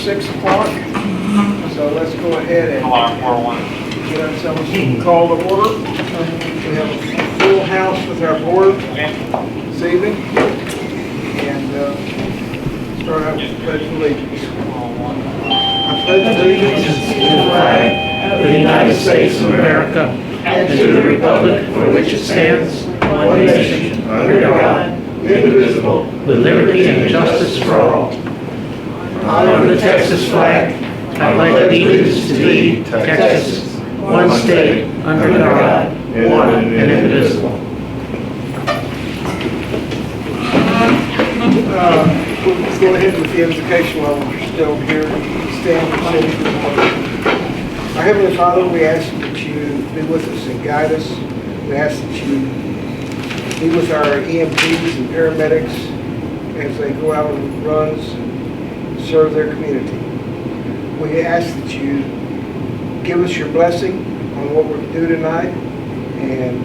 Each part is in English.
6 o'clock. So let's go ahead and get ourselves called to order. We have a full house with our board this evening. And start out with the Pledge of Allegiance. I pledge allegiance to the flag of the United States of America and to the republic for which it stands, one nation, under God, indivisible, with liberty and justice for all. Honor the Texas flag. I pledge allegiance to thee, Texas, one state, under God, one and indivisible. Let's go ahead with the invocation while we're still here. Stand and say the Lord. Our Heavenly Father, we ask that you be with us and guide us. We ask that you be with our EMTs and paramedics as they go out on runs and serve their community. We ask that you give us your blessing on what we're to do tonight and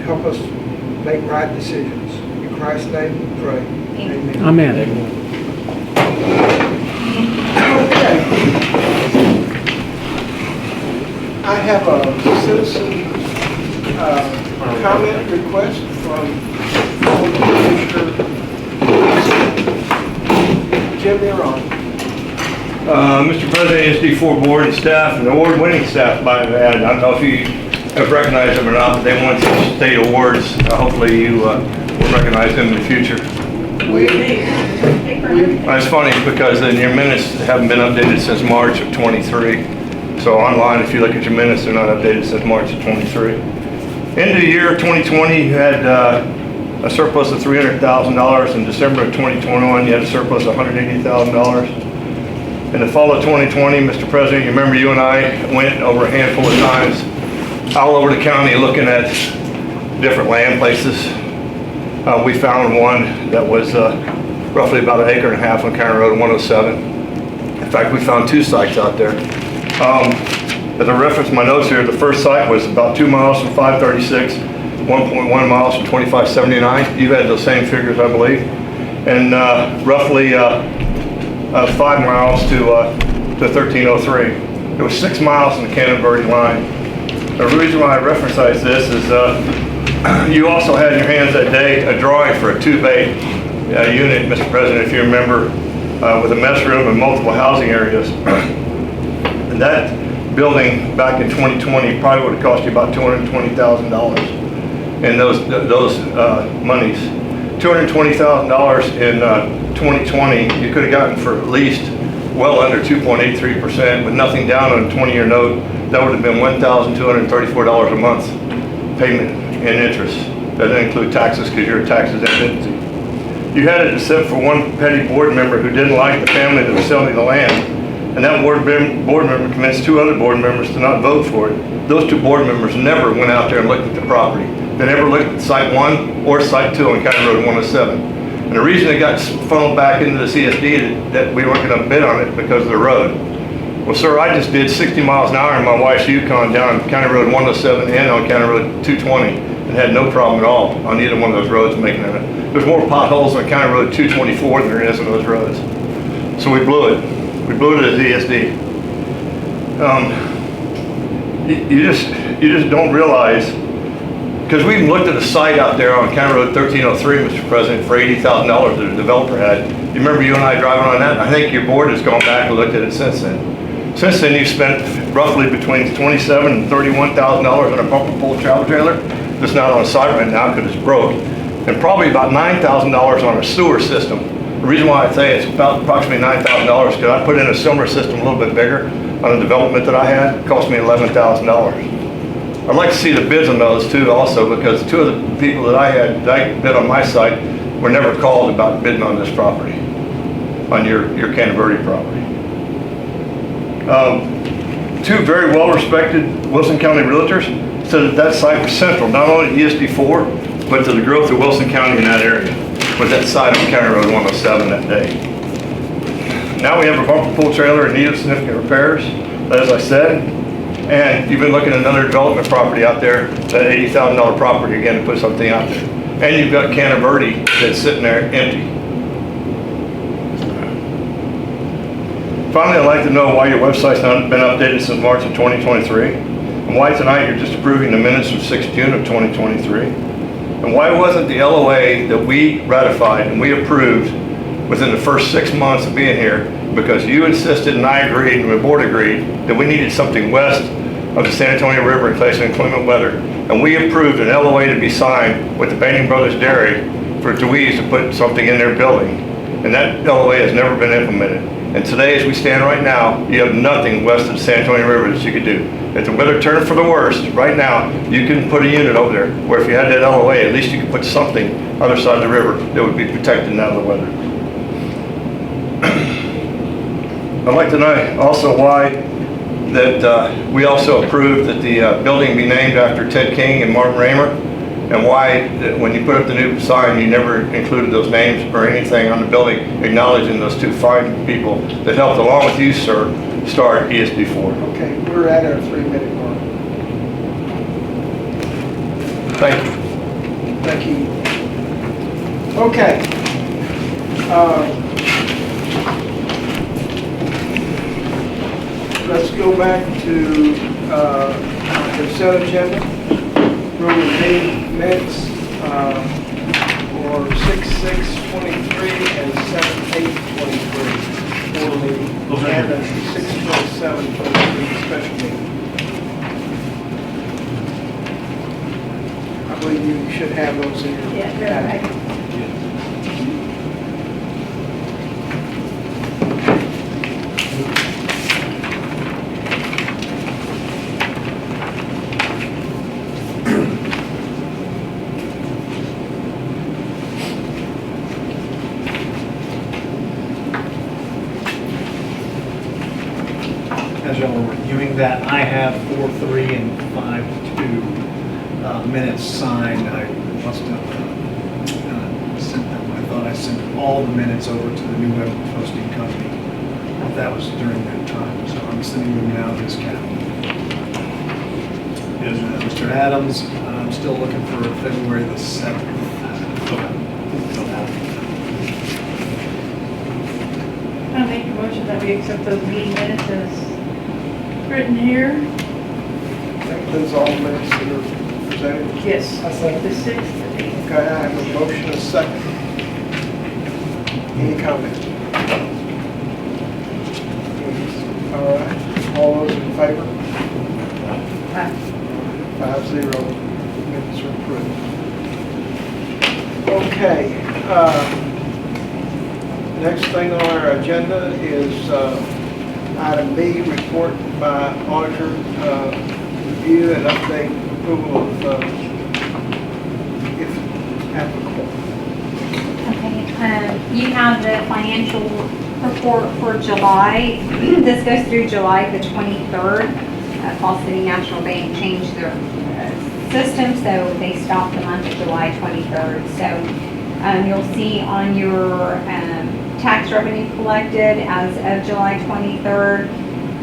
help us make right decisions. In Christ's name we pray. Amen. Amen. Okay. I have a citizen comment request from Commissioner Jim, you're on. Mr. President, ESD4 board and staff, and award-winning staff, by the way. I don't know if you have recognized them or not, but they won some state awards. Hopefully you will recognize them in the future. It's funny because in your minutes they haven't been updated since March of 23. So online, if you look at your minutes, they're not updated since March of 23. End of the year 2020, you had a surplus of $300,000. In December of 2021, you had a surplus of $180,000. In the fall of 2020, Mr. President, you remember you and I went over a handful of times all over the county looking at different land places. We found one that was roughly about 1.5 acres on County Road 107. In fact, we found 2 sites out there. As I reference my notes here, the first site was about 2 miles from 536, 1.1 miles from 2579. You had those same figures, I believe. And roughly 5 miles to 1303. It was 6 miles in the Cannon-Verde line. The reason why I reference this is you also had in your hands that day a drawing for a 2-bay unit, Mr. President, if you remember, with a mess room and multiple housing areas. And that building back in 2020 probably would have cost you about $220,000 in those monies. $220,000 in 2020 you could have gotten for at least well under 2.83% with nothing down on a 20-year note. That would have been $1,234 a month payment in interest. That doesn't include taxes because you're a tax-exempt entity. You had it except for one petty board member who didn't like the family that was selling the land, and that board member convinced 2 other board members to not vote for it. Those 2 board members never went out there and looked at the property. They never looked at Site 1 or Site 2 on County Road 107. And the reason it got funneled back into the CSD that we weren't going to bid on it because of the road. Well, sir, I just did 60 miles an hour in my wife's Yukon down County Road 107 and on County Road 220 and had no problem at all on either one of those roads making it. There's more potholes on County Road 224 than there is on those roads. So we blew it. We blew it as ESD. You just don't realize, because we even looked at a site out there on County Road 1303, Mr. President, for $80,000 that a developer had. You remember you and I driving on that? I think your board has gone back and looked at it since then. Since then, you've spent roughly between $27,000 and $31,000 on a bumper pull travel trailer that's not on site right now because it's broke, and probably about $9,000 on a sewer system. The reason why I say it's about approximately $9,000 because I put in a similar system a little bit bigger on a development that I had. It cost me $11,000. I'd like to see the bids on those too also, because 2 of the people that I bid on my site were never called about bidding on this property, on your Cannon-Verde property. 2 very well-respected Wilson County realtors said that site was central, not only to ESD4, but to the growth of Wilson County in that area, with that site on County Road 107 that day. Now we have a bumper pull trailer in need of significant repairs, as I said. And you've been looking at another development property out there, that $80,000 property again, to put something out there. And you've got Cannon-Verde that's sitting there empty. Finally, I'd like to know why your website's not been updated since March of 2023, and why tonight you're just approving the minutes from 6 June of 2023, and why wasn't the LOA that we ratified and we approved within the first 6 months of being here, because you insisted and I agreed and the board agreed that we needed something west of the San Antonio River in case of inclement weather, and we approved an LOA to be signed with the Banning Brothers Dairy for Dewey's to put something in their building, and that LOA has never been implemented. And today, as we stand right now, you have nothing west of the San Antonio River that you could do. If the weather turned for the worst, right now, you can put a unit over there, where if you had that LOA, at least you could put something other side of the river that would be protected out of the weather. I'd like to know also why that we also approved that the building be named after Ted King and Martin Raymer, and why when you put up the new sign, you never included those names or anything on the building acknowledging those two fine people that helped, along with you, sir, start ESD4. Okay, we're at our 3-minute mark. Thank you. Thank you. Okay. Let's go back to our consent agenda. We'll read minutes for 6/6/23 and 7/8/23 for meeting, and a 6/27/23 special meeting. I believe you should have those in your packet. As y'all are reviewing that, I have 4-3 and 5-2 minutes signed. I must have sent them. I thought I sent all the minutes over to the new web posting company. That was during that time, so I'm sending them now to this calendar. Mr. Adams, I'm still looking for February the 7th. I make a motion that we accept those meeting minutes as written here. That includes all the minutes that are presented. Yes. I second. The 6th. Okay, I have a motion and a second. Any comments? All right, all those in favor? 5-0, minutes are approved. Okay, next thing on our agenda is item B, report by auditor, review and update approval of, if applicable. Okay, you have the financial report for July. This goes through July the 23rd. Fall City National Bank changed their system, so they stopped the month of July 23rd. So you'll see on your tax revenue collected as of July 23rd,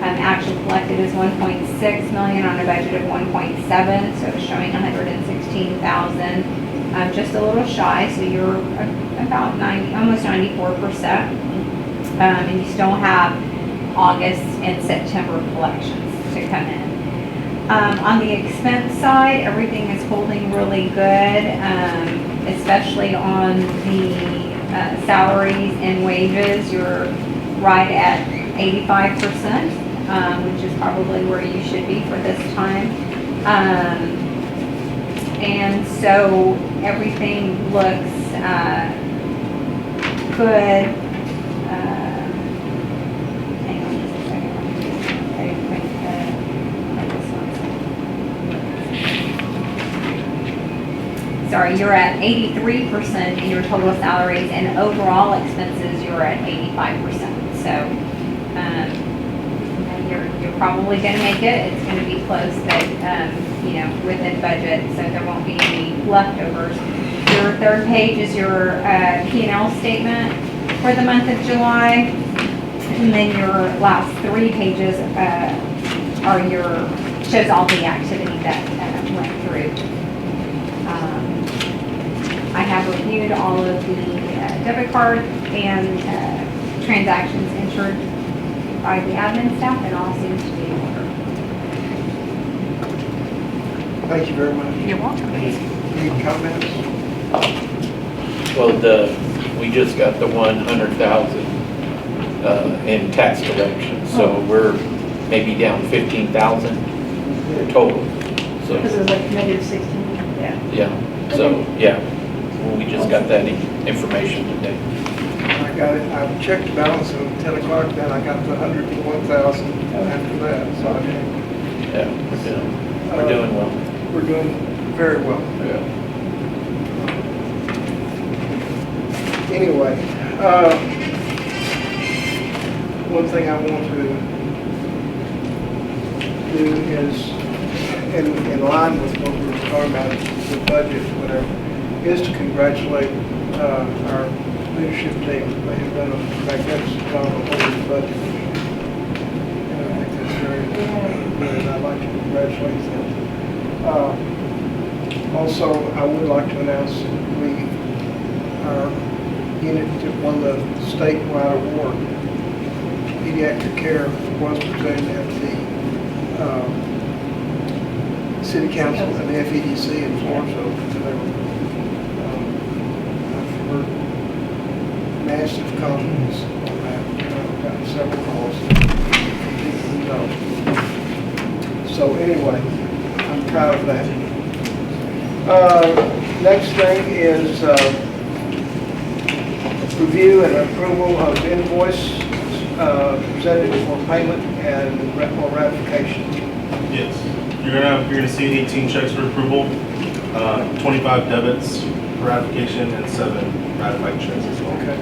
actual collected is 1.6 million on a budget of 1.7, so it's showing 116,000, just a little shy, so you're about 90, almost 94%, and you still have August and September collections to come in. On the expense side, everything is holding really good, especially on the salaries and wages. You're right at 85%, which is probably where you should be for this time. And so everything looks good. Hang on just a second. Sorry, you're at 83% in your total salaries, and overall expenses, you're at 85%. So you're probably going to make it. It's going to be close, but within budget, so there won't be any leftovers. Your third page is your P&L statement for the month of July, and then your last 3 pages are shows all the activity that went through. I have reviewed all of the debit card and transactions entered by the admin staff, and all seems to be in order. Thank you very much. You're welcome. Any comments? Well, we just got the 100,000 in tax collection, so we're maybe down 15,000 total. So, This is like negative 16, yeah. yeah, so, yeah, well, we just got that information today. I got it, I checked the balance at 10 o'clock, then I got the 101,000 after that, so I mean, Yeah, we're doing well. we're doing very well. Yeah. Anyway, one thing I want to do is, in line with what we were talking about, the budget, whatever, is to congratulate our leadership team. They have done a magnificent job of holding the budget. And I think that's very good, and I'd like to congratulate them. Also, I would like to announce that our unit that won the statewide award, pediatric care, was presented at the City Council and the FEDC in Florida. So they were, I've heard massive compliments on that. I've gotten several calls from people who know. So anyway, I'm proud of that. Next thing is review and approval of invoice presented for payment and or ratification. Yes, you're gonna see 18 checks for approval, 25 debits for ratification, and 7 ratified checks as well. Okay.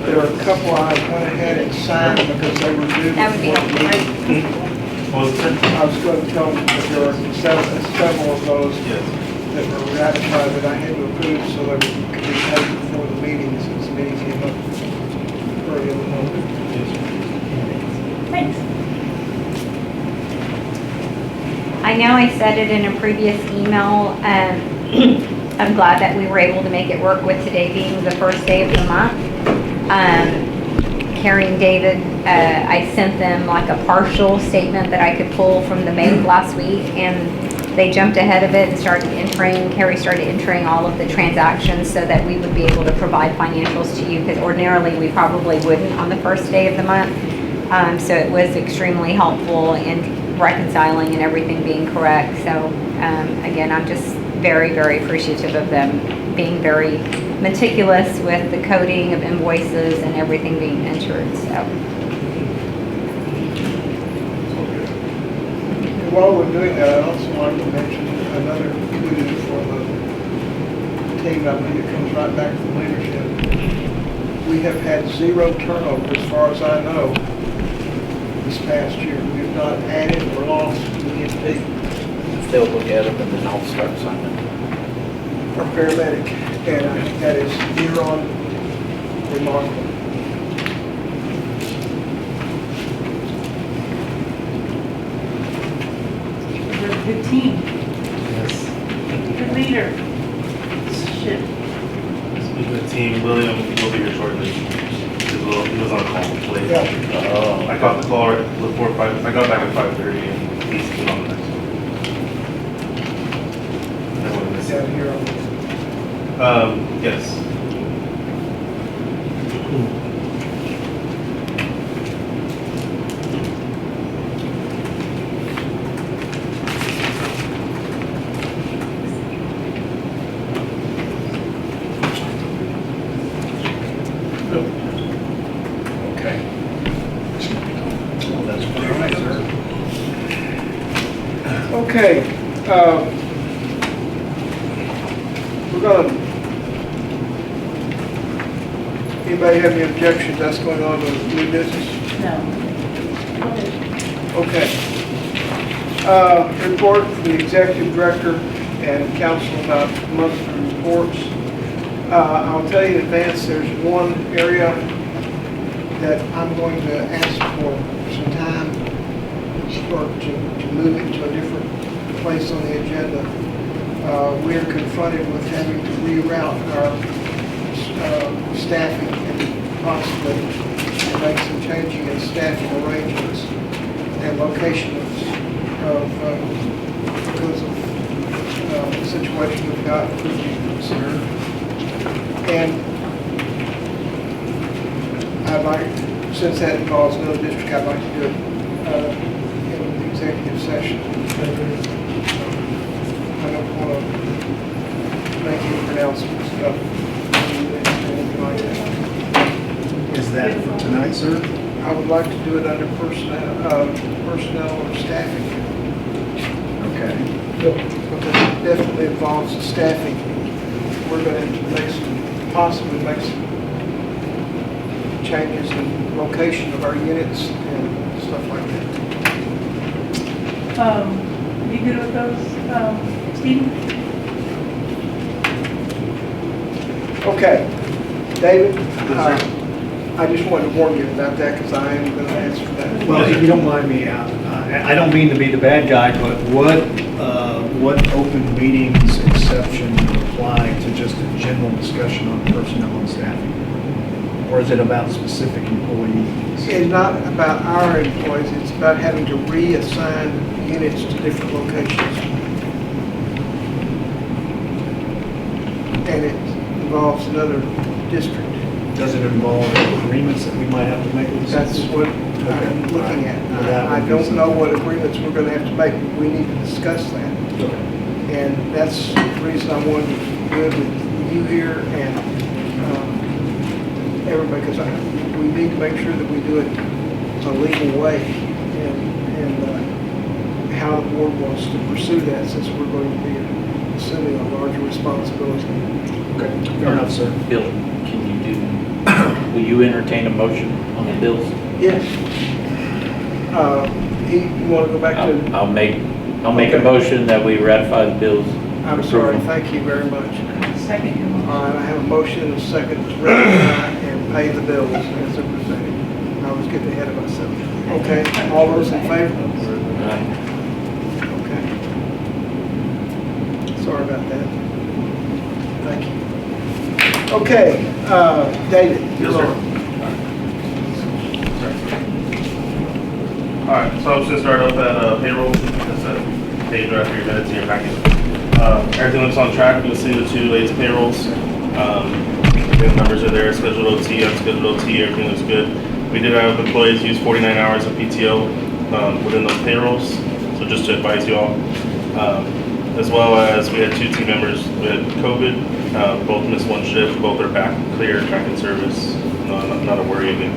There are a couple I went ahead and signed because they were due. That would be before the helpful. meeting. What was it, sir? I was going to tell them that there were several of those Yes. that were ratified that I had to approve so that we could be paid before the meeting, since the meeting came up early in the morning. Yes, sir. Thanks. I know I said it in a previous email. I'm glad that we were able to make it work with today being the first day of the month. Carrie and David, I sent them like a partial statement that I could pull from the bank last week, and they jumped ahead of it and started entering, Carrie started entering all of the transactions so that we would be able to provide financials to you, because ordinarily we probably wouldn't on the first day of the month. So it was extremely helpful in reconciling and everything being correct. So again, I'm just very, very appreciative of them being very meticulous with the coding of invoices and everything being entered, so. And while we're doing that, I also wanted to mention another kudos for the team. I believe it comes right back from leadership. We have had 0 turnover, as far as I know, this past year. We have not added or lost to ESD. They'll look at them and then I'll start signing. Our paramedic, and I think that is year on remarkable. We're a good team, Yes. good leader. Shit. Speaking of the team, William will be here shortly. He was on a call late. Yeah. I got the call right before 5. I got back at 5:30, and he's on the next one. I wouldn't miss Down it. here on Yes. Okay. That's All right, sir. Okay, we're gonna, anybody have any objections that's going on with new business? No. Okay. Report from the executive director and council about monthly reports. I'll tell you in advance, there's one area that I'm going to ask for some time or to move it to a different place on the agenda. We are confronted with having to reroute our staffing and possibly to make some changing in staffing arrangements and location because of the situation we've got. And I'd like, since that involves another district, I'd like to do it in the executive session. I don't want to make any pronouncements about anything like that. Is that for tonight, sir? I would like to do it under personnel or staffing. Okay. Because it definitely involves the staffing. We're going to have to possibly make some changes in location of our units and stuff like that. You good with those, Steve? Okay, David, I just wanted to warn you about that because I am going to answer that. Well, if you don't mind me, I don't mean to be the bad guy, but what open meetings exception apply to just a general discussion on personnel and staffing? Or is it about specific employees? It's not about our employees, it's about having to reassign units to different locations. And it involves another district. Does it involve agreements that we might have to make with the That's citizens? what I'm looking at. That I would be don't know something. what agreements we're going to have to make, but we need to discuss that. Okay. And that's the reason I wanted to do it with you here and everybody, because we need to make sure that we do it a legal way and how the board wants to pursue that since we're going to be assuming a larger responsibility. Okay, fair enough, sir. Bill, will you entertain a motion on the bills? Yes. You want to go back to? I'll make a Okay. motion that we ratify the bills. I'm sorry, thank you very much. Second your motion. All right, I have a motion and a second to ratify and pay the bills as they're presented. I was getting ahead of myself. Okay, all those in favor? Okay. Sorry about that. Thank you. Okay, David. Yes, you're sir. on. All right, so I'm just gonna start off at payroll. That's a page right after your minutes in your packet. Everything looks on track. You'll see the 2 latest payrolls. The numbers are there, scheduled OT, unscheduled OT, everything looks good. We did have employees use 49 hours of PTO within those payrolls, so just to advise you all. As well as we had 2 team members with COVID, both missed 1 shift, both are back clear, back in service, not a worry again.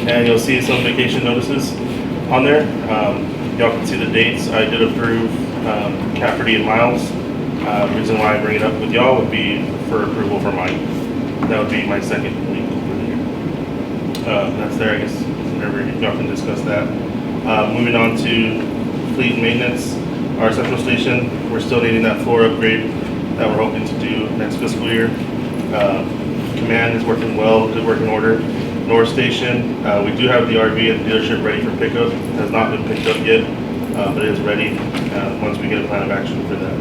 And you'll see some vacation notices on there. Y'all can see the dates. I did approve Cafferty and Miles. The reason why I bring it up with y'all would be for approval for mine. That would be my second week for the year. That's there, I guess, whenever y'all can discuss that. Moving on to fleet maintenance. Our central station, we're still needing that floor upgrade that we're hoping to do next fiscal year. Command is working well, good working order. North Station, we do have the RV at the dealership ready for pickup. It has not been picked up yet, but it is ready once we get a plan of action for that.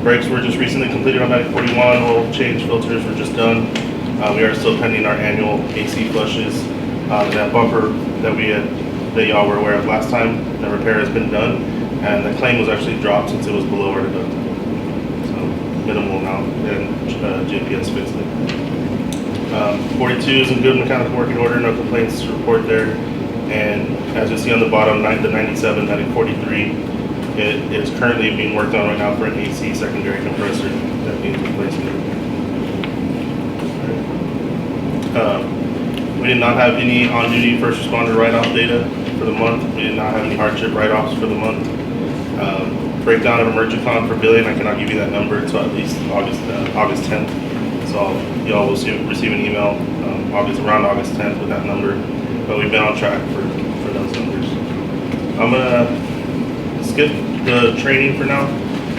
Brakes were just recently completed on 941. Oil change filters were just done. We are still pending our annual AC flushes. That bumper that y'all were aware of last time, the repair has been done, and the claim was actually dropped since it was below our deductible. So minimal amount, and JPS fixed it. 42 is in good mechanical working order, no complaints to report there. And as you see on the bottom, the 97, 43, it is currently being worked on right now for an AC secondary compressor that needs replacement. We did not have any on-duty first responder write-off data for the month. We did not have any hardship write-offs for the month. Breakdown of emergicon for billing, I cannot give you that number until at least August 10th. So y'all will receive an email around August 10th with that number. But we've been on track for those numbers. I'm gonna skip the training for now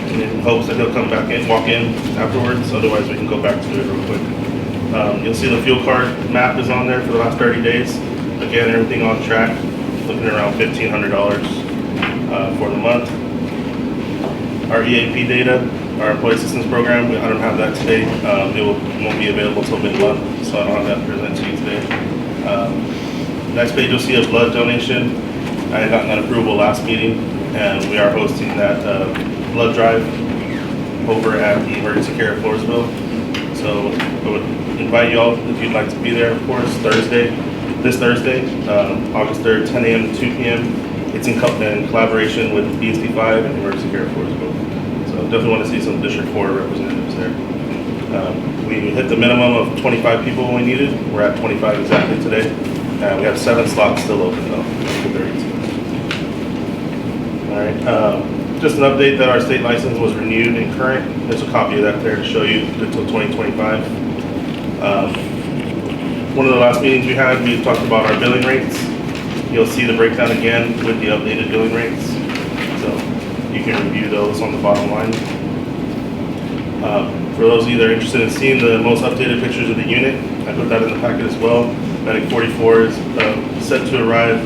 in hopes that he'll come back in, walk in afterwards. Otherwise, we can go back to it real quick. You'll see the fuel card map is on there for the last 30 days. Again, everything on track, looking around $1,500 for the month. Our EAP data, our employee assistance program, I don't have that today. It won't be available till mid-month, so I don't have that present to you today. Next page, you'll see a blood donation. I had gotten that approval last meeting, and we are hosting that blood drive over at the Emergency Care of Floresville. So I would invite you all, if you'd like to be there, of course, this Thursday, August 3rd, 10 a.m. to 2 p.m. It's in collaboration with ESD 5 and Emergency Care of Floresville. So definitely want to see some District 4 representatives there. We hit the minimum of 25 people when we needed. We're at 25 exactly today. We have 7 slots still open though. All right. Just an update that our state license was renewed and current. There's a copy of that there to show you until 2025. One of the last meetings we had, we talked about our billing rates. You'll see the breakdown again with the updated billing rates. So you can review those on the bottom line. For those of you that are interested in seeing the most updated pictures of the unit, I put that in the packet as well. Medic 44 is set to arrive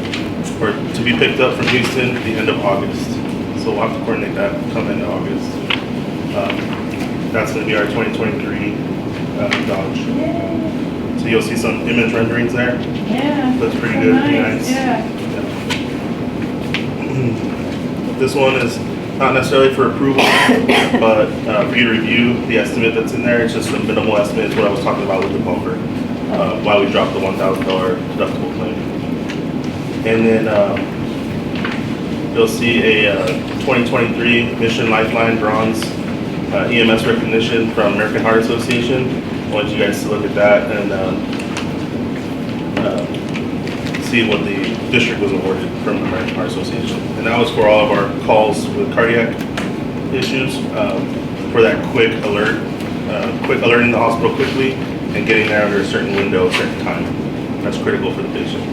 or to be picked up from Houston at the end of August. So we'll have to coordinate that come into August. That's going to be our 2023 Dodge. So you'll see some image renderings there. Yeah. Looks pretty good, pretty nice. Yeah. This one is not necessarily for approval, but for you to review the estimate that's in there. It's just a minimal estimate. It's what I was talking about with the bumper. Why we dropped the $1,000 deductible claim. And then you'll see a 2023 Mission Lifeline Bronze EMS recognition from American Heart Association. I want you guys to look at that and see what the district was awarded from the American Heart Association. And that was for all of our calls with cardiac issues, for that quick alerting the hospital quickly and getting there under a certain window, a certain time. That's critical for the patient.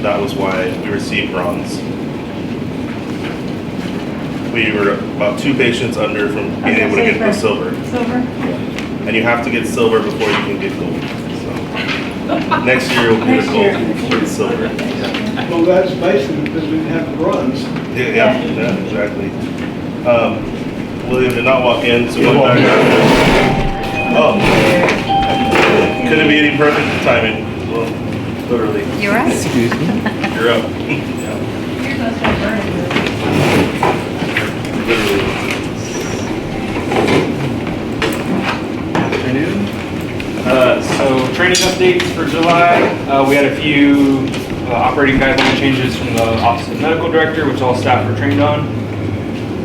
That was why we received bronze. We were about 2 patients under from being able to get the silver. Silver? And you have to get silver before you can get gold. So next year we'll get the gold for the silver. Well, that's basically because we didn't have the bronze. Yeah, exactly. William did not walk in, so going back. Oh, couldn't be any perfect timing. Well, literally. You're right. Excuse me. You're up. You're gonna start burning this. Literally. Afternoon. So training updates for July. We had a few operating guideline changes from the Office of Medical Director, which all staff were trained on.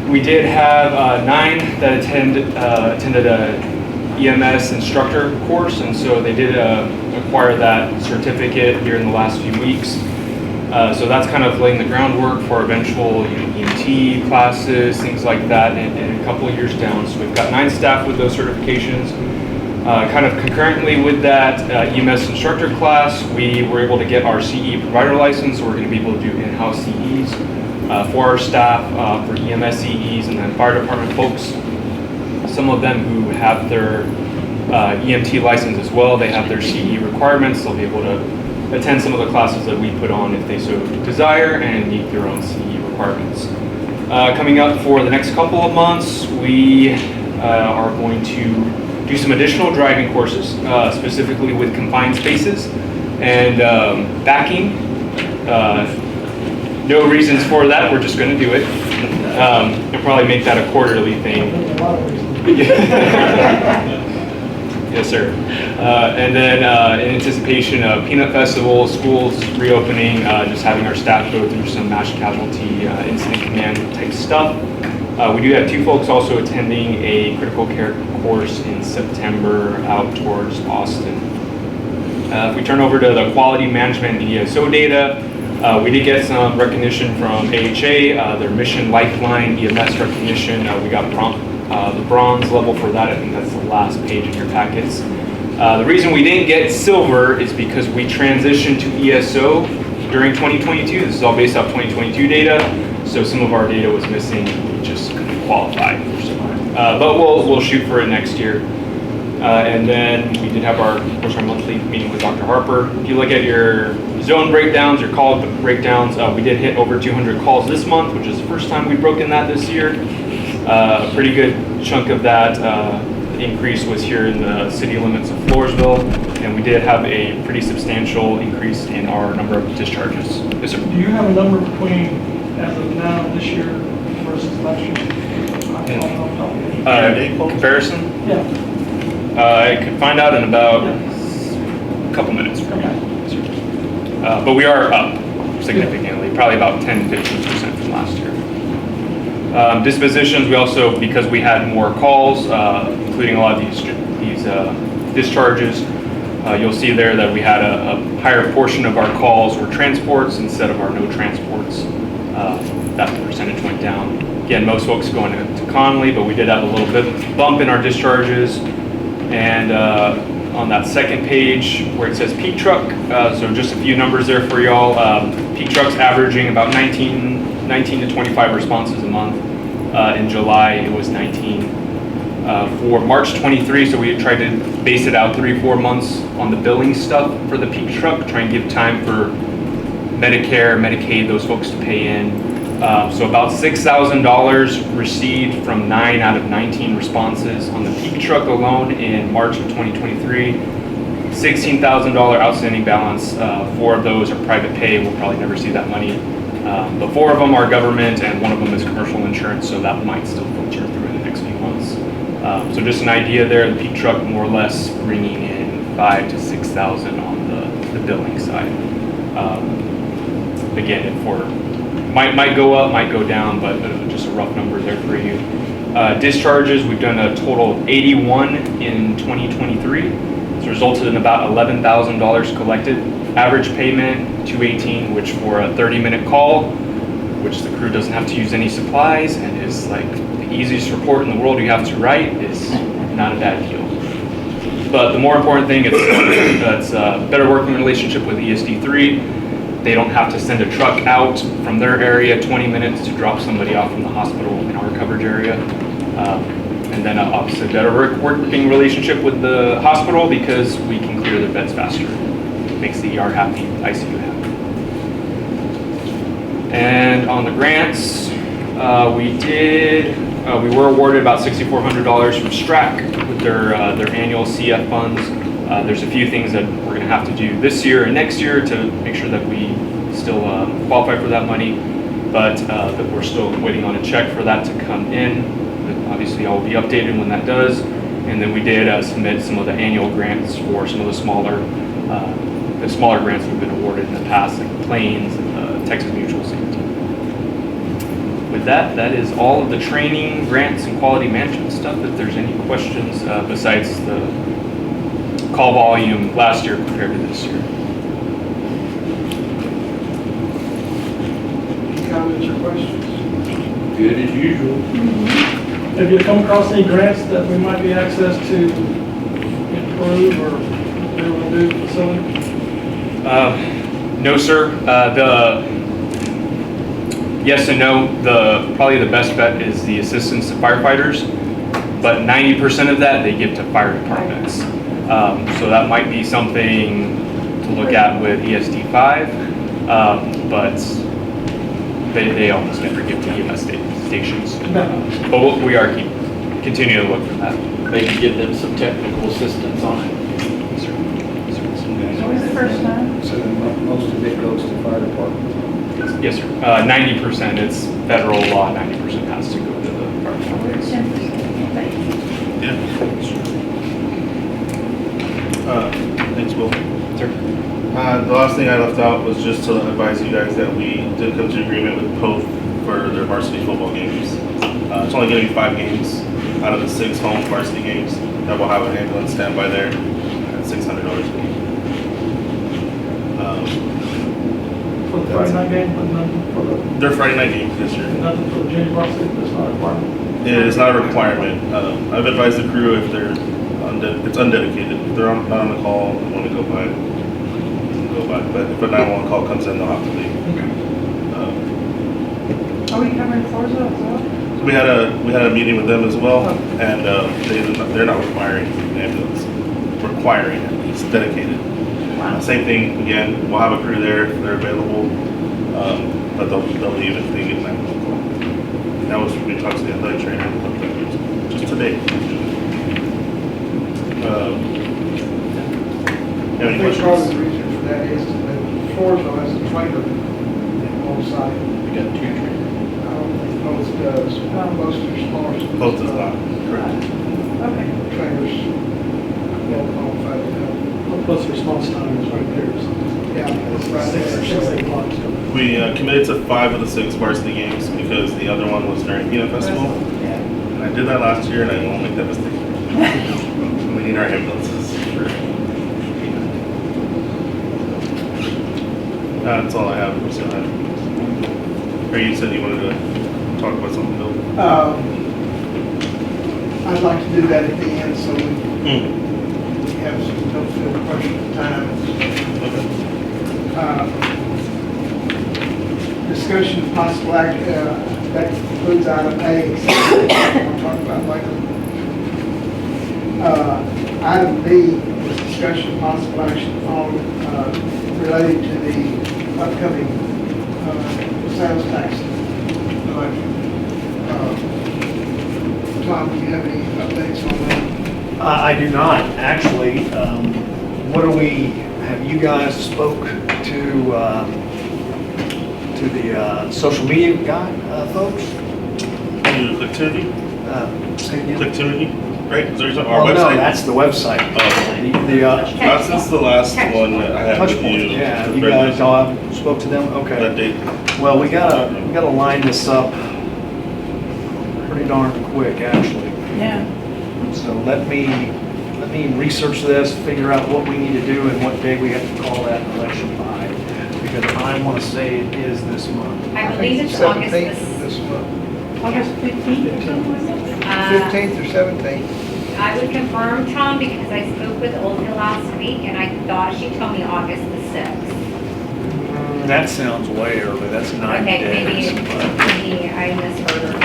We did have 9 that attended a EMS instructor course, and so they did acquire that certificate here in the last few weeks. So that's kind of laying the groundwork for eventual EMT classes, things like that, and a couple of years down. So we've got 9 staff with those certifications. Kind of concurrently with that EMS instructor class, we were able to get our CE provider license, so we're going to be able to do in-house CEs for our staff, for EMS CEs, and then fire department folks. Some of them who have their EMT license as well, they have their CE requirements. They'll be able to attend some of the classes that we put on if they so desire and meet their own CE requirements. Coming up for the next couple of months, we are going to do some additional driving courses, specifically with confined spaces and backing. No reasons for that, we're just going to do it. We'll probably make that a quarterly thing. Yes, sir. And then in anticipation of Peanut Festival, schools reopening, just having our staff go through some mass casualty incident command type stuff. We do have 2 folks also attending a critical care course in September out towards Austin. If we turn over to the quality management and ESO data, we did get some recognition from AHA, their Mission Lifeline EMS recognition. We got the bronze level for that. I think that's the last page in your packets. The reason we didn't get silver is because we transitioned to ESO during 2022. This is all based off 2022 data, so some of our data was missing. We just couldn't qualify for silver. But we'll shoot for it next year. And then we did have our monthly meeting with Dr. Harper. If you look at your zone breakdowns, your call breakdowns, we did hit over 200 calls this month, which is the first time we've broken that this year. A pretty good chunk of that increase was here in the city limits of Floresville, and we did have a pretty substantial increase in our number of discharges. Yes, sir. Do you have a number between, as of now, this year versus last year? Comparison? Yeah. I could find out in about a couple minutes. Okay. But we are up significantly, probably about 10-15% from last year. Dispositions, we also, because we had more calls, including a lot of these discharges, you'll see there that we had a higher portion of our calls were transports instead of our no transports. That percentage went down. Again, most folks going to Conley, but we did have a little bit of bump in our discharges. And on that second page where it says peak truck, so just a few numbers there for y'all. Peak trucks averaging about 19 to 25 responses a month. In July, it was 19. For March 23, so we tried to base it out 3-4 months on the billing stuff for the peak truck, try and give time for Medicare, Medicaid, those folks to pay in. So about $6,000 received from 9 out of 19 responses on the peak truck alone in March of 2023. $16,000 outstanding balance. 4 of those are private pay. We'll probably never see that money. But 4 of them are government and 1 of them is commercial insurance, so that might still filter through in the next few months. So just an idea there, the peak truck more or less bringing in $5,000 to $6,000 on the billing side. Again, might go up, might go down, but just a rough number there for you. Discharges, we've done a total of 81 in 2023. It's resulted in about $11,000 collected. Average payment, $218, which for a 30-minute call, which the crew doesn't have to use any supplies and is like the easiest report in the world you have to write, is not a bad deal. But the more important thing is it's a better working relationship with ESD3. They don't have to send a truck out from their area 20 minutes to drop somebody off from the hospital in our coverage area. And then obviously a better working relationship with the hospital because we can clear their beds faster. Makes the ER happy, ICU happy. And on the grants, we were awarded about $6,400 from STRAC with their annual CF funds. There's a few things that we're going to have to do this year and next year to make sure that we still qualify for that money, but that we're still waiting on a check for that to come in. Obviously, I will be updated when that does. And then we did submit some of the annual grants for some of the smaller grants we've been awarded in the past, like the Plains and the Texas Mutual Safety. With that is all of the training, grants, and quality management stuff. If there's any questions besides the call volume last year compared to this year. Any comments or questions? Good as usual. Have you come across any grants that we might be access to improve or do the facility? No, sir. Yes and no. Probably the best bet is the assistance to firefighters, but 90% of that they give to fire departments. So that might be something to look at with ESD5, but they almost never give to EMS stations. But we are continuing to look for that. Maybe give them some technical assistance on it. What was the first time? So then most of it goes to fire department. Yes, sir. 90%, it's federal law, 90% has to go to the fire department. 10%. Yeah. Thanks, Will. Sir. The last thing I left out was just to advise you guys that we did come to agreement with POF for their varsity football games. It's only going to be 5 games out of the 6 home varsity games that will have an ambulance standby there at $600 a week. For the Friday night game, but nothing for the, They're Friday night games this year. nothing for the junior varsity, that's not a requirement. It is not a requirement. I've advised the crew if they're it's undedicated. If they're not on the call and want to go by, go by. But if a 911 call comes in, they'll have to leave. Are we covering Floresville as well? So we had a meeting with them as well, and they're not requiring an ambulance. Requiring at least dedicated. Same thing again. We'll have a crew there if they're available, but they'll leave if they get 911 call. That was we talked to the athletic trainer just today. think questions? part of the reason for that is that Floresville has a trainer on site. We got two trainers. I don't think Post does. Most are smaller. Both does not. Correct. Okay. Trainers, well qualified to help. Plus their small stone is right there. So Yeah, that's right there. 6 o'clock. We committed to 5 of the 6 varsity games because the other one was during Peanut Festival. And I did that last year and I won't make that mistake. We need our ambulances for peanut. That's all I have. So or you said you wanted to talk about something, Bill? I'd like to do that at the end, so we Hmm. have some, don't feel pressure of time. Discussion of possible act, that includes item A, we'll talk about later. Item B is discussion of possible action on, related to the upcoming, sales tax election. Tom, do you have any updates on that? I do not, actually. What do we, have you guys spoke to the social media guy, folks? Clicktivity? Say again? Clicktivity, right? Is there our Oh, website? no, that's the website. Oh. Not since the last one that I had Touch with point, you. yeah, you guys all spoke to them, That okay. date. Well, we gotta line this up pretty darn quick, actually. Yeah. So let me research this, figure out what we need to do and what day we have to call that election by. Because I want to say it is this month. I believe it's August 17th this month. August 15th or something like that? 15th or 17th? I would confirm, Tom, because I spoke with Olga last week and I thought she told me August the 6th. That sounds way early, that's 9 Okay, days. maybe I misheard her.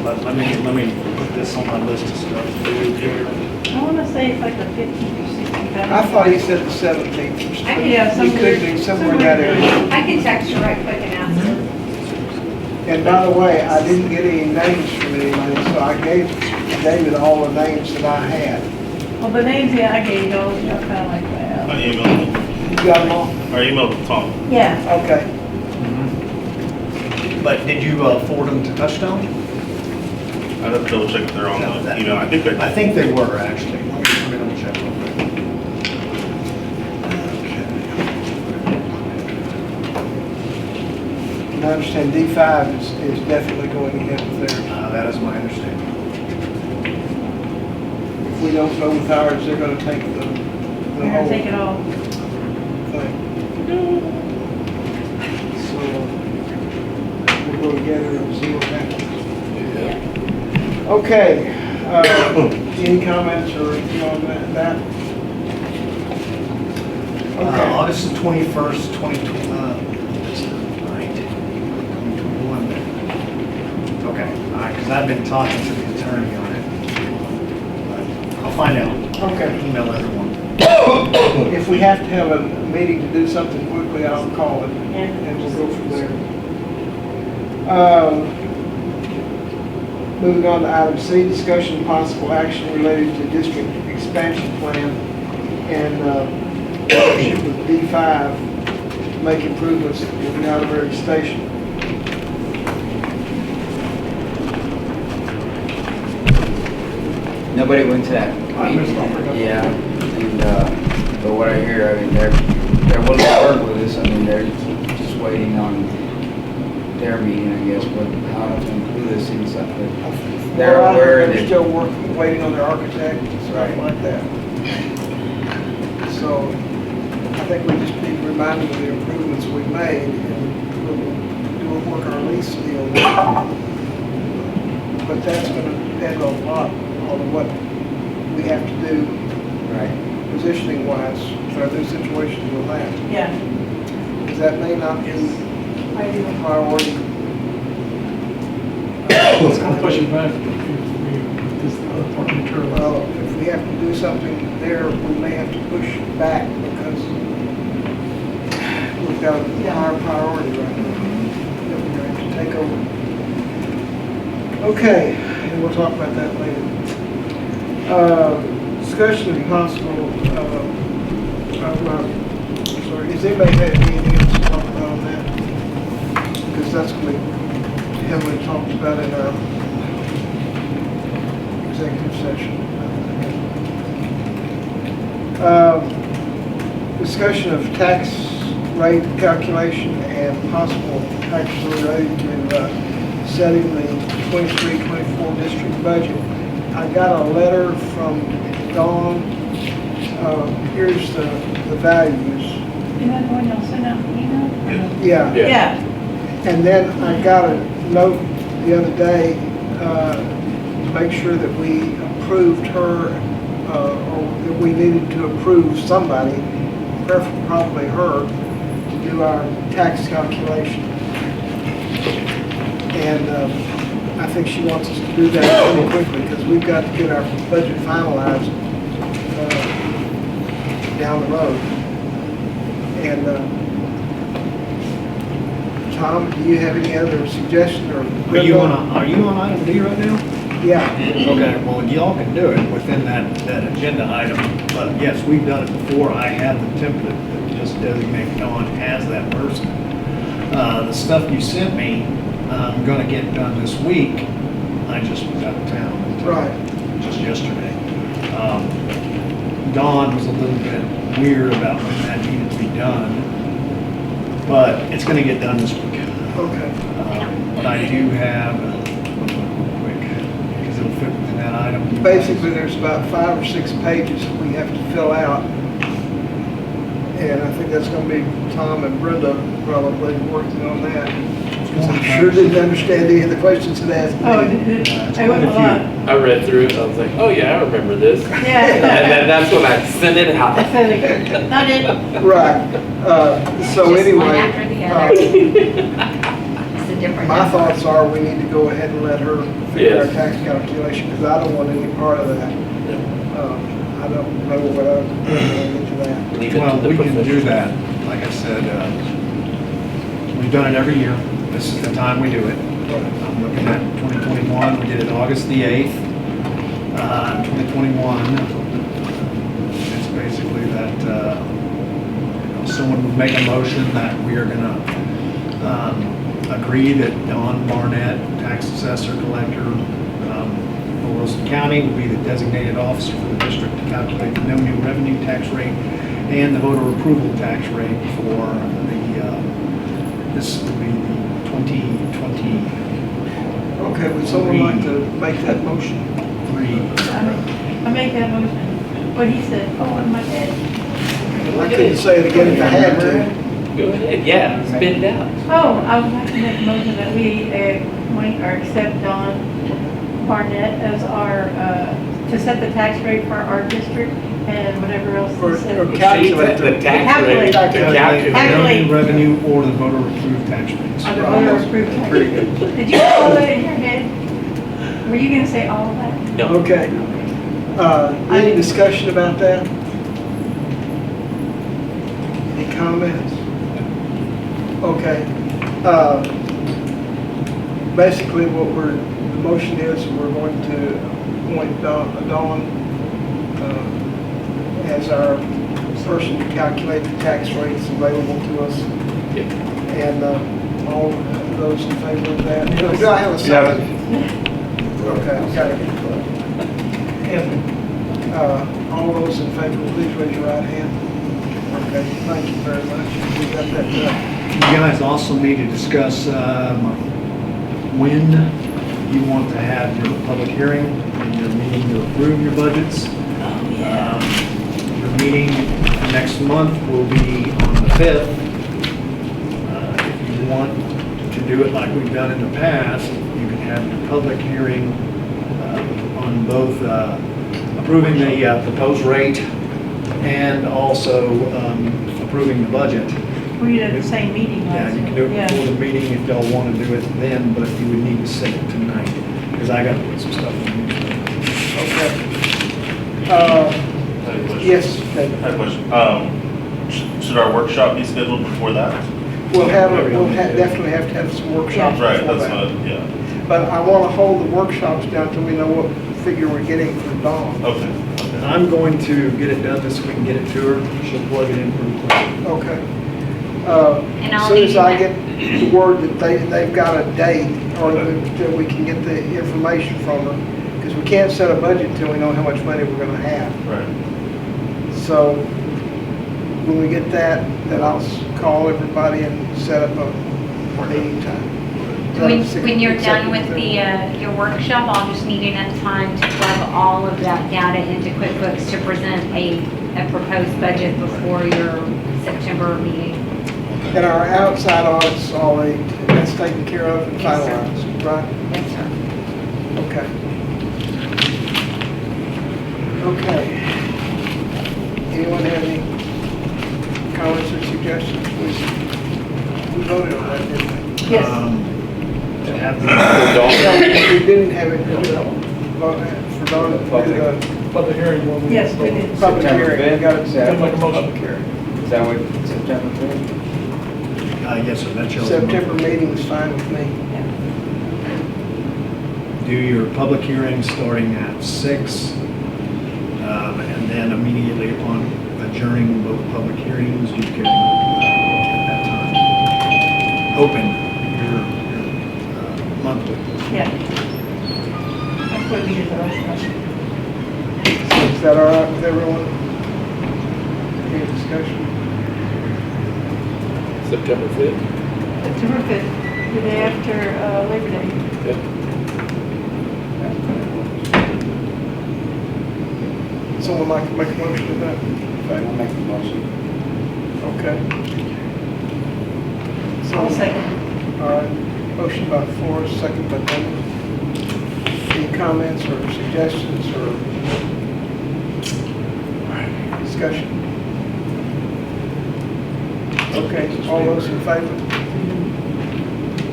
But let me put this on my list of stuff to do here. I want to say it's like the 15th or 16th. I thought he said the 17th. I Yeah, He could be somewhere in that area. I can text her right quick and ask her. And by the way, I didn't get any names from anybody, so I gave David all the names that I had. Well, the names that I gave you, kind of like that. I emailed, You got them all? I emailed Tom. Yeah. Okay. But did you forward them to Touchstone? I'd have to double check if they're on No, the that- email. I think I think they were, actually. Let me double check real quick. And I understand D5 is definitely going ahead with theirs. That is my understanding. If we don't go with ours, they're gonna take the We're whole going to take it all. thing. So, we'll go together and see what happens. Okay, any comments or anything on that? Okay, August the 21st, 2021. Okay, all right, because I've been talking to the attorney on it. But I'll find out. Okay. Email everyone. If we have to have a meeting to do something quickly, I'll call it, and we'll go from there. Moving on to item C, discussion of possible action related to district expansion plan and partnership with D5 to make improvements in the Oliver Station. Nobody went to that meeting. Yeah, and, but what I hear, I mean, they're willing to work with us. I mean, they're just waiting on their meeting, I guess, but how to include us in something. They're Well, aware they're that, still working, waiting on their architect and stuff like that. So I think we just need reminded of the improvements we made and we'll work our lease deal. But that's gonna depend a lot on what we have to do right, positioning wise for the situations we'll have. Yeah. Because that may not be I a do. priority. It's going to push it back because the other part material. Well, if we have to do something there, we may have to push back because we've got a higher priority right now that we're going to take over. Okay, and we'll talk about that later. Discussion of possible, sorry, does anybody have anything else to talk about on that? Because that's going to be heavily talked about in our executive session. Discussion of tax rate calculation and possible action related to setting the 23-24 district budget. I got a letter from Dawn. Here's the values. You know the one y'all sent out an email? Yeah. Yeah. And then I got a note the other day to make sure that we approved her, or that we needed to approve somebody, probably her, to do our tax calculation. And I think she wants us to do that pretty quickly because we've got to get our budget finalized down the road. And Tom, do you have any other suggestions or? Are you on item D right now? Yeah. Okay, well, y'all can do it within that agenda item, but yes, we've done it before. I have the template that just designate Dawn as that person. The stuff you sent me, I'm gonna get done this week. I just was out of town. Right. Just yesterday. Dawn was a little bit weird about when that needed to be done, but it's gonna get done this week. Okay. But I do have, quick, because it'll fit within that item. Basically, there's about 5 or 6 pages that we have to fill out. And I think that's going to be Tom and Brenda probably working on that. Because I sure didn't understand any of the questions that asked me. Oh, I went a lot. I read through it, I was like, oh yeah, I remember this. And Yeah. then that's when I sent it out. I feel like, not it. Right. So Just one anyway, after the other. It's a different my number. thoughts are we need to go ahead and let her figure our Yes. tax calculation because I don't want any part of that. I don't know what I'm going into that. Leave it Well, to the we can do professionals. that. Like I said, we've done it every year. This is the time we do it. I'm looking at 2021, we did it August the 8th. 2021, it's basically that someone would make a motion that we are gonna agree that Don Barnett, tax assessor collector, for Wilson County, will be the designated officer for the district to calculate the new revenue tax rate and the voter approval tax rate for the, this will be the 2023. Okay, would someone like to make that motion? I make that motion. What he said, oh, in my head. I couldn't say it again if I had to. Go ahead, yeah, spit it out. Oh, I would like to make a motion that we appoint or accept Don Barnett as our, to set the tax rate for our district and whatever else Or he said. calculate The tax rate. Calculate. To calculate. The Calculate. revenue or the voter approved tax rates. On the voter approved tax. Did you have all that in your head? Were you gonna say all of that? No. Okay. Any discussion about that? Any comments? Okay. Basically, the motion is we're going to appoint Dawn as our person to calculate the tax rates available to us. Yep. And all those in favor of that? Do I have a second? Okay, got it. And all those in favor, please raise your right hand. Okay, thank you very much. We got that done. You guys also need to discuss when you want to have your public hearing and your meeting to approve your budgets. Your meeting next month will be on the 5th. If you want to do it like we've done in the past, you can have your public hearing on both approving the proposed rate and also approving the budget. We did the same meeting Yeah, last. you can do it Yeah. before the meeting if y'all want to do it then, but you would need to set it tonight, because I got to put some stuff in the newspaper. Okay. I have a question. Yes, I David. have a question. Should our workshop be scheduled before that? We'll definitely have to have some workshops Right, before that's that. what, yeah. But I want to hold the workshops down till we know what figure we're getting from Dawn. Okay, okay. I'm going to get it done this week and get it to her. She'll plug it in pretty quick. Okay. And As I'll soon as need I that. get the word that they've got a date, or that we can get the information from them, because we can't set a budget until we know how much money we're gonna have. Right. So when we get that, then I'll call everybody and set up a meeting time. When you're done with your workshop, I'll just need enough time to plug all of that data into QuickBooks to present a proposed budget before your September meeting. And our outside audits, that's taken care of and Yes, sir. finalized, right? Yes, sir. Okay. Okay. Anyone have any comments or suggestions? We voted on that, didn't we? Yes. To have the, No, we didn't have it for Dawn to do the Public hearing when we. Yes, we did. public September hearing. We got it set up Make a for motion. public hearing. Is that what, September 5th? yes, sir, that's your. September meeting is fine with me. Do your public hearing starting at 6, and then immediately upon adjourning both public hearings, you can, at that time, open your monthly. Yeah. That's what we did the last time. Is that all right with everyone? Any discussion? September 5th? September 5th, the day after Labor Day. Someone like to make a motion to that? I'll make the motion. Okay. I'll second. All right, motion by Forrest, second by Dennis. Any comments or suggestions or discussion? Okay, all those in favor?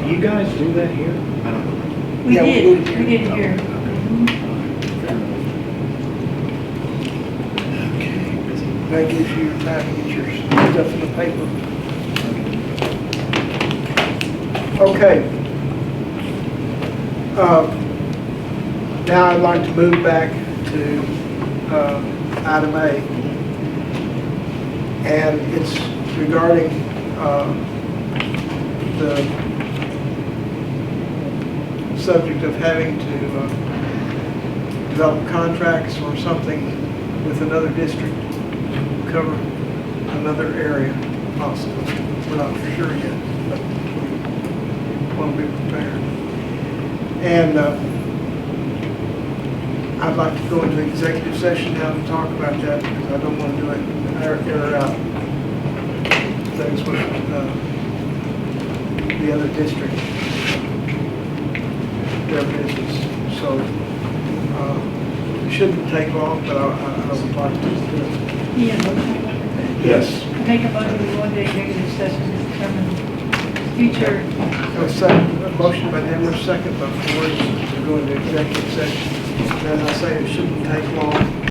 Do you guys do that here? I don't know. We Yeah, we did, did we did here. That gives you time to get your stuff in the paper. Okay. Now I'd like to move back to item A. And it's regarding the subject of having to develop contracts or something with another district, cover another area possibly. We're not for sure yet, but we want to be prepared. And I'd like to go into executive session now to talk about that, because I don't want to do it air out things with the other district, their business. So it shouldn't take long, but I would like to do it. Yeah. Yes. Make a motion to go into executive session to determine future. A motion by Denver, second by Forrest, to go into executive session. As I say, it shouldn't take long.